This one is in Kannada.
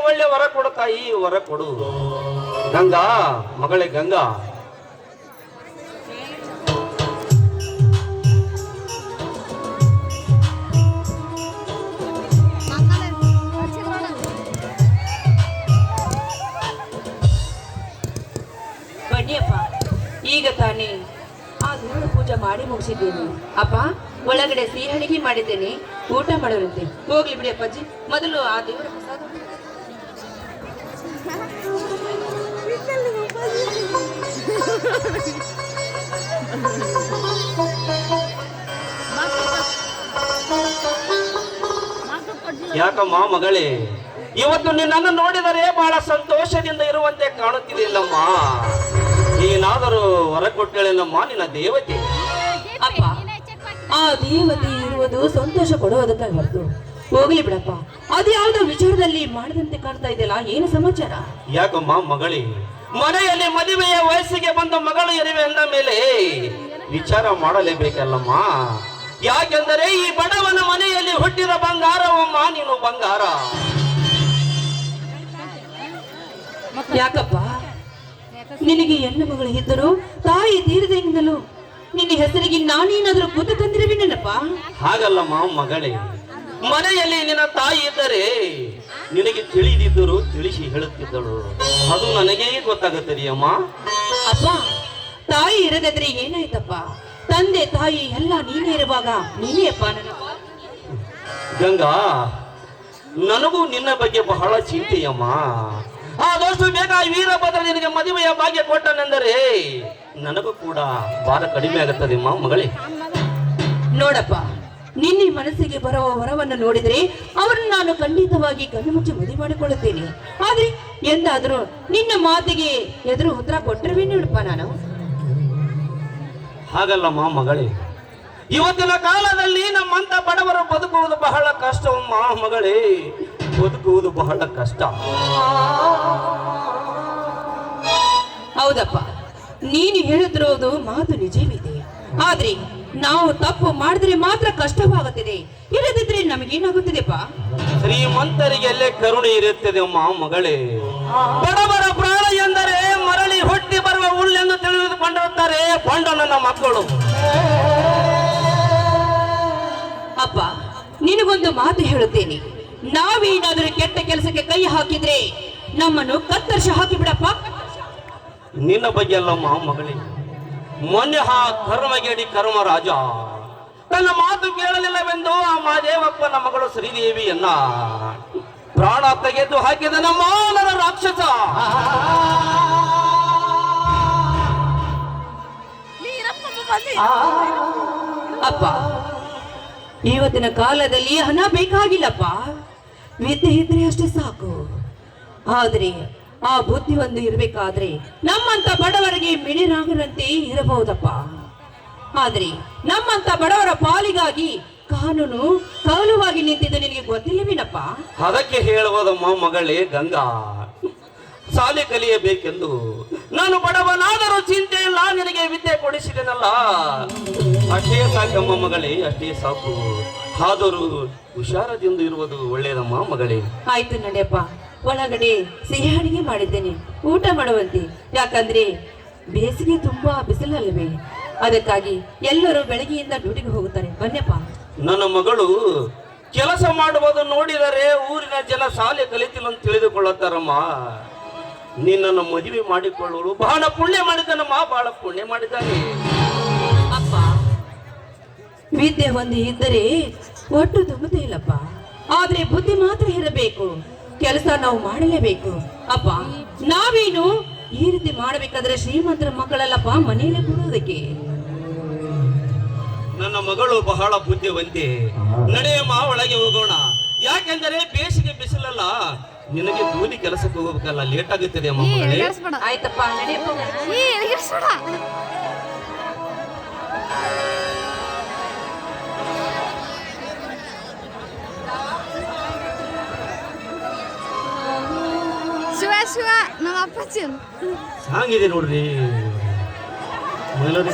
ಒಳ್ಳೆ ವರ ಕೊಡು ತಾಯಿ, ವರ ಕೊಡು. ಗಂಗಾ ಮಗಳೇ ಗಂಗಾ, ಬನ್ನಿಯಪ್ಪ. ಈಗ ತಾನೇ ಆ ದೇವರ ಪೂಜೆ ಮಾಡಿ ಮುಗಿಸಿದ್ದೇನೆ ಅಪ್ಪ. ಒಳಗಡೆ ಸಿಹಿ ಅಡಿಗೆ ಮಾಡಿದ್ದೇನೆ, ಊಟ ಮಾಡೋರಂತೆ. ಹೋಗ್ಲಿ ಬಿಡಿ ಅಪ್ಪಾಜಿ, ಮೊದಲು ಆ ದೇವರ ಪ್ರಸಾದ. ಯಾಕಮ್ಮ ಮಗಳೇ, ಇವತ್ತು ನಿನ್ನನ್ನು ನೋಡಿದರೆ ಬಹಳ ಸಂತೋಷದಿಂದ ಇರುವಂತೆ ಕಾಣುತ್ತಿದೆಯಲ್ಲಮ್ಮ. ನೀನಾದರೂ ಹೊರ ಕೊಟ್ಟೇಳಲ್ಲಮ್ಮ ನಿನ್ನ ದೇವತೆ. ಅಪ್ಪ, ಆ ದೇವತೆ ಇರುವುದು ಸಂತೋಷ ಕೊಡುವುದಕ್ಕಾಗಿ ಹೊರತು. ಹೋಗ್ಲಿ ಬಿಡಪ್ಪ, ಅದು ಯಾವುದೋ ವಿಚಾರದಲ್ಲಿ ಮಾಡದಂತೆ ಕಾಣ್ತಾ ಇದೆಯಲ್ಲ, ಏನು ಸಮಾಚಾರ? ಯಾಕಮ್ಮ ಮಗಳೇ, ಮನೆಯಲ್ಲಿ ಮದುವೆಯ ವಯಸ್ಸಿಗೆ ಬಂದ ಮಗಳು ಇರುವೆ ಅಂದ ಮೇಲೆ ವಿಚಾರ ಮಾಡಲೇಬೇಕಲ್ಲಮ್ಮ. ಯಾಕೆಂದರೆ ಈ ಬಡವನ ಮನೆಯಲ್ಲಿ ಹುಟ್ಟಿದ ಬಂಗಾರವಮ್ಮ ನೀನು, ಬಂಗಾರ. ಯಾಕಪ್ಪ, ನಿನಗೆ ಹೆಣ್ಣು ಮಗಳು ಇದ್ದರು ತಾಯಿ ತೀರದಿಂದಲೂ ನಿನ್ನ ಹೆಸರಿಗೆ ನಾನೇನಾದ್ರೂ ಬುದ್ಧ ತಂದಿರುವೇನಪ್ಪ? ಹಾಗಲ್ಲಮ್ಮ ಮಗಳೇ, ಮನೆಯಲ್ಲಿ ನಿನ್ನ ತಾಯಿ ಇದ್ದರೆ ನಿನಗೆ ತಿಳಿದಿದ್ದರು ತಿಳಿಸಿ ಹೇಳುತ್ತಿದ್ದಳು, ಅದು ನನಗೇ ಗೊತ್ತಾಗುತ್ತದೆಯಮ್ಮ. ಅಪ್ಪ, ತಾಯಿ ಇರದಿದ್ರೆ ಏನಾಯ್ತಪ್ಪ? ತಂದೆ ತಾಯಿ ಎಲ್ಲ ನೀನೇ ಇರುವಾಗ ನೀನೇ ಅಪ್ಪ ನನ್ನ. ಗಂಗಾ, ನನಗೂ ನಿನ್ನ ಬಗ್ಗೆ ಬಹಳ ಚಿಂತೆಯಮ್ಮ. ಆದಷ್ಟು ಬೇಗ ವೀರಭದ್ರ ನಿನಗೆ ಮದುವೆಯ ಭಾಗ್ಯ ಕೊಟ್ಟನೆಂದರೆ ನನಗೂ ಕೂಡ ಭಾರ ಕಡಿಮೆ ಆಗುತ್ತದೆಮ್ಮ ಮಗಳೇ. ನೋಡಪ್ಪ, ನಿನ್ನ ಮನಸ್ಸಿಗೆ ಬರುವ ವರವನ್ನು ನೋಡಿದ್ರೆ ಅವರನ್ನು ನಾನು ಖಂಡಿತವಾಗಿ ಕಣ್ಣು ಮುಚ್ಚಿ ಮದುವೆ ಮಾಡಿಕೊಳ್ಳುತ್ತೇನೆ. ಆದ್ರೆ ಎಂದಾದ್ರೂ ನಿನ್ನ ಮಾತಿಗೆ ಎದುರು ಉತ್ತರ ಕೊಟ್ಟರೆ ನೋಡಪ್ಪ ನಾನು. ಹಾಗಲ್ಲಮ್ಮ ಮಗಳೇ, ಇವತ್ತಿನ ಕಾಲದಲ್ಲಿ ನಮ್ಮಂತ ಬಡವರು ಬದುಕುವುದು ಬಹಳ ಕಷ್ಟವಮ್ಮ ಮಗಳೇ, ಬದುಕುವುದು ಬಹಳ ಕಷ್ಟ. ಹೌದಪ್ಪ, ನೀನು ಹೇಳುತ್ತಿರುವುದು ಮಾತು ನಿಜವಿದೆ. ಆದ್ರೆ ನಾವು ತಪ್ಪು ಮಾಡಿದ್ರೆ ಮಾತ್ರ ಕಷ್ಟವಾಗುತ್ತಿದೆ, ಇಲ್ಲದಿದ್ರೆ ನಮಗೇನಾಗುತ್ತಿದೆಪ್ಪ? ಶ್ರೀಮಂತರಿಗೆ ಎಲ್ಲೇ ಕರುಣೆ ಇರುತ್ತದೆ ಅಮ್ಮ ಮಗಳೇ. ಬಡವರ ಪ್ರಾಣ ಎಂದರೆ ಮರಳಿ ಹುಟ್ಟಿ ಬರುವ ಹುಲ್ಲೆಂದು ತಿಳಿದುಕೊಂಡಿರುತ್ತಾರೆ ಕೊಂಡ ನನ್ನ ಮಕ್ಕಳು. ಅಪ್ಪ, ನಿನಗೊಂದು ಮಾತು ಹೇಳುತ್ತೇನೆ. ನಾವೇನಾದರೂ ಕೆಟ್ಟ ಕೆಲಸಕ್ಕೆ ಕೈ ಹಾಕಿದ್ರೆ ನಮ್ಮನ್ನು ಕತ್ತರಿಸಿ ಹಾಕಿ ಬಿಡಪ್ಪ. ನಿನ್ನ ಬಗ್ಗೆ ಅಲ್ಲಮ್ಮ ಮಗಳೇ, ಮೊನ್ನೆ ಕರ್ಮಗೇಡಿ ಕರ್ಮರಾಜ ತನ್ನ ಮಾತು ಕೇಳಲಿಲ್ಲವೆಂದು ಆ ಮಹಾದೇವಪ್ಪನ ಮಗಳು ಶ್ರೀದೇವಿಯನ್ನ ಪ್ರಾಣ ತೆಗೆದು ಹಾಕಿದ ನಮ್ಮ ಮಾನವ ರಾಕ್ಷಸ. ಅಪ್ಪ, ಇವತ್ತಿನ ಕಾಲದಲ್ಲಿ ಹಣ ಬೇಕಾಗಿಲ್ಲಪ್ಪ, ವಿದ್ಯೆ ಇದ್ರೆ ಅಷ್ಟೇ ಸಾಕು. ಆದ್ರೆ ಆ ಬುದ್ಧಿ ಒಂದು ಇರಬೇಕಾದ್ರೆ ನಮ್ಮಂತ ಬಡವರಿಗೆ ಮಿಣಿರಾಗರಂತೆ ಇರಬಹುದಪ್ಪ. ಆದ್ರೆ ನಮ್ಮಂತ ಬಡವರ ಪಾಲಿಗಾಗಿ ಕಾನೂನು ಕೌಲುವಾಗಿ ನಿಂತಿದ್ದು ನಿನಗೆ ಗೊತ್ತಿಲ್ಲವೇನಪ್ಪ? ಅದಕ್ಕೆ ಹೇಳುವುದಮ್ಮ ಮಗಳೇ ಗಂಗಾ, ಶಾಲೆ ಕಲಿಯಬೇಕೆಂದು ನಾನು ಬಡವನಾದರೂ ಚಿಂತೆ ಇಲ್ಲ, ನಿನಗೆ ವಿದ್ಯೆ ಕೊಡಿಸಿದೆನಲ್ಲ, ಅಷ್ಟೇ ಸಾಕಮ್ಮ ಮಗಳೇ, ಅಷ್ಟೇ ಸಾಕು. ಆದರೂ ಹುಷಾರದಿಂದ ಇರುವುದು ಒಳ್ಳೆಯದಮ್ಮ ಮಗಳೇ. ಆಯ್ತು ನಡೆಯಪ್ಪ, ಒಳಗಡೆ ಸಿಹಿ ಅಡಿಗೆ ಮಾಡಿದ್ದೇನೆ, ಊಟ ಮಾಡುವಂತೆ. ಯಾಕಂದ್ರೆ ಬೇಸಿಗೆ ತುಂಬಾ ಬಿಸಿಲಲ್ಲವೇ, ಅದಕ್ಕಾಗಿ ಎಲ್ಲರೂ ಬೆಳಗ್ಗೆಯಿಂದ ಡ್ಯೂಟಿಗೆ ಹೋಗುತ್ತಾರೆ. ಬನ್ನಿಯಪ್ಪ. ನನ್ನ ಮಗಳು ಕೆಲಸ ಮಾಡುವುದು ನೋಡಿದರೆ ಊರಿನ ಜನ ಶಾಲೆ ಕಲಿತಿಲ್ಲ ಅಂತ ತಿಳಿದುಕೊಳ್ಳುತ್ತಾರಮ್ಮ. ನಿನ್ನನ್ನು ಮದುವೆ ಮಾಡಿಕೊಳ್ಳಲು ಬಹಳ ಪುಣ್ಯ ಮಾಡಿದ್ದಾನಮ್ಮ, ಬಹಳ ಪುಣ್ಯ ಮಾಡಿದ್ದಾನೆ. ಅಪ್ಪ, ವಿದ್ಯೆ ಒಂದು ಇದ್ದರೆ ಒಟ್ಟು ತುಂಬುತ್ತೆ ಇಲ್ಲಪ್ಪ, ಆದ್ರೆ ಬುದ್ಧಿ ಮಾತ್ರ ಇರಬೇಕು. ಕೆಲಸ ನಾವು ಮಾಡಲೇಬೇಕು. ಅಪ್ಪ, ನಾವೇನು ಈ ರೀತಿ ಮಾಡಬೇಕಾದ್ರೆ ಶ್ರೀಮಂತರ ಮಕ್ಕಳಲ್ಲಪ್ಪ ಮನೆಯಲ್ಲೇ ಕೊಡೋದಕ್ಕೆ. ನನ್ನ ಮಗಳು ಬಹಳ ಬುದ್ಧಿವಂತೆ. ನಡೆಯಮ್ಮ, ಒಳಗೆ ಹೋಗೋಣ. ಯಾಕೆಂದರೆ ಬೇಸಿಗೆ ಬಿಸಿಲಲ್ಲ, ನಿನಗೆ ಕೂಲಿ ಕೆಲಸಕ್ಕೆ ಹೋಗ್ಬೇಕಲ್ಲ, ಲೇಟ್ ಆಗುತ್ತದೆ ಅಮ್ಮ ಮಗಳೇ. ಆಯ್ತಪ್ಪ, ನಡೆಯಪ್ಪ. ನಮ್ಮ ಅಪ್ಪಾಜಿ ಸಾಂಗಿದೆ ನೋಡ್ರಿ, ಮೆಲೋಡಿ.